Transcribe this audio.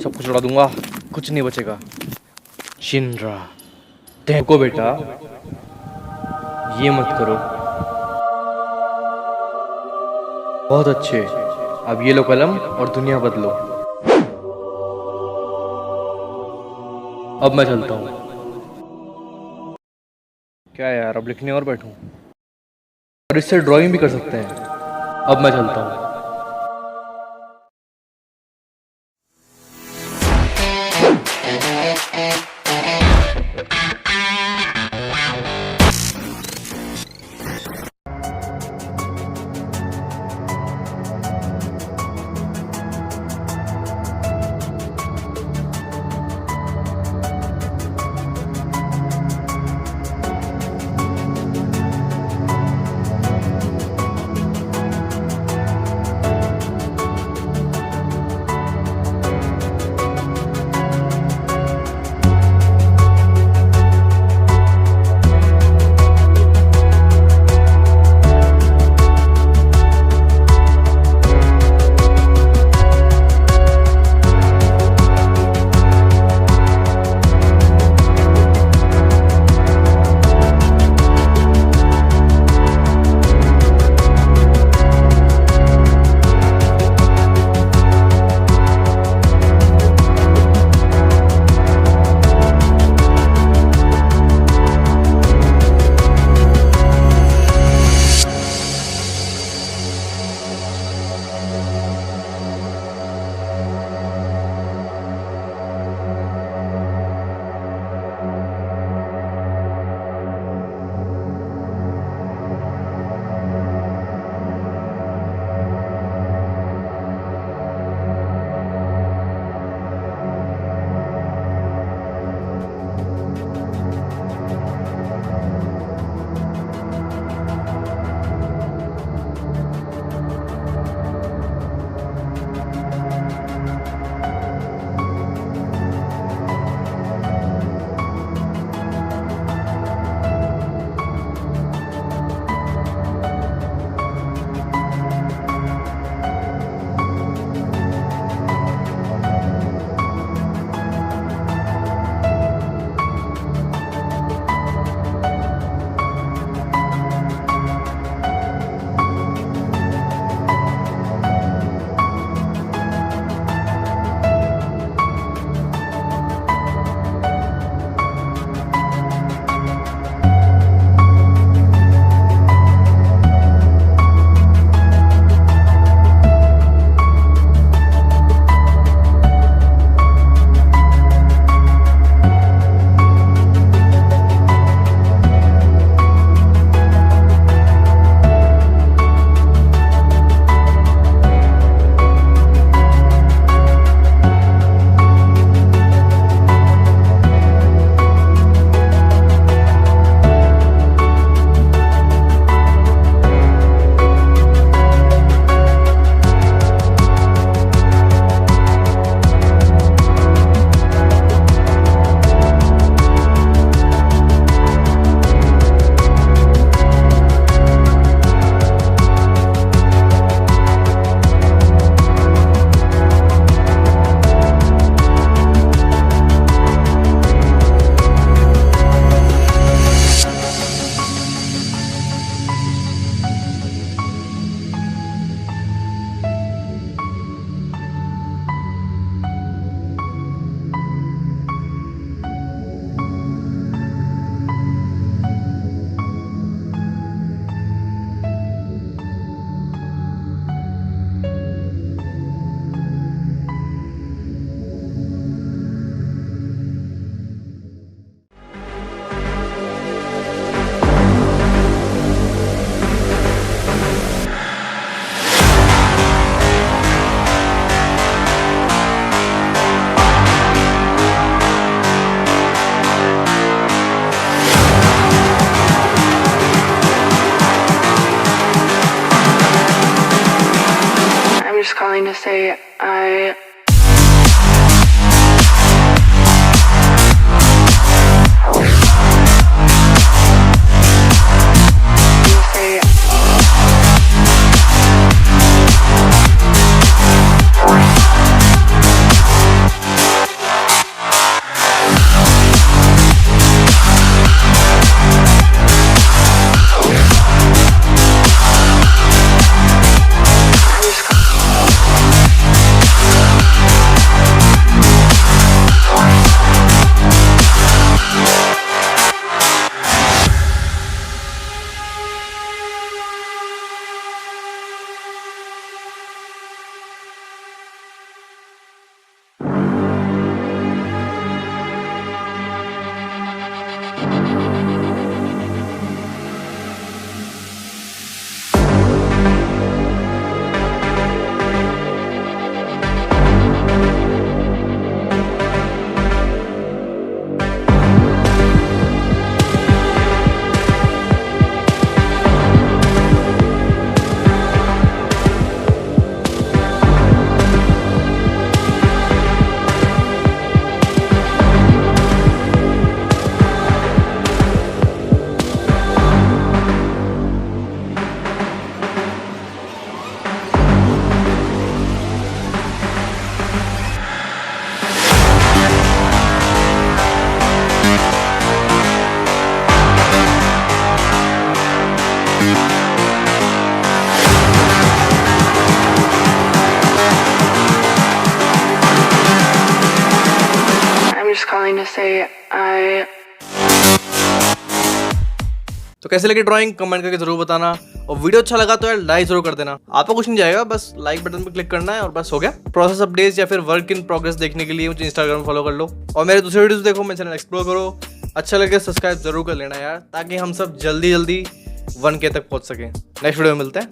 सब कुछ उड़ा दूंगा, कुछ नहीं बचेगा। शिनरा देखो बेटा, ये मत करो। बहुत अच्छे, अब ये लो कलम और दुनिया बदलो। अब मैं चलता हूँ। क्या यार, अब लिखने और बैठूं? और इससे ड्राइंग भी कर सकते हैं। अब मैं चलता हूँ। just calling to say I to say I तो कैसे लगी ड्राइंग कमेंट करके जरूर बताना, और वीडियो अच्छा लगा तो यार लाइक जरूर कर देना। आपको कुछ नहीं जाएगा, बस लाइक बटन पर क्लिक करना है और बस हो गया। प्रोसेस अपडेट्स या फिर वर्क इन प्रोग्रेस देखने के लिए मुझे इंस्टाग्राम फॉलो कर लो, और मेरे दूसरे वीडियोस देखो, मेरे चैनल एक्सप्लोर करो। अच्छा लगे सब्सक्राइब जरूर कर लेना यार, ताकि हम सब जल्दी 1K तक पहुंच सकें। नेक्स्ट वीडियो में मिलते हैं।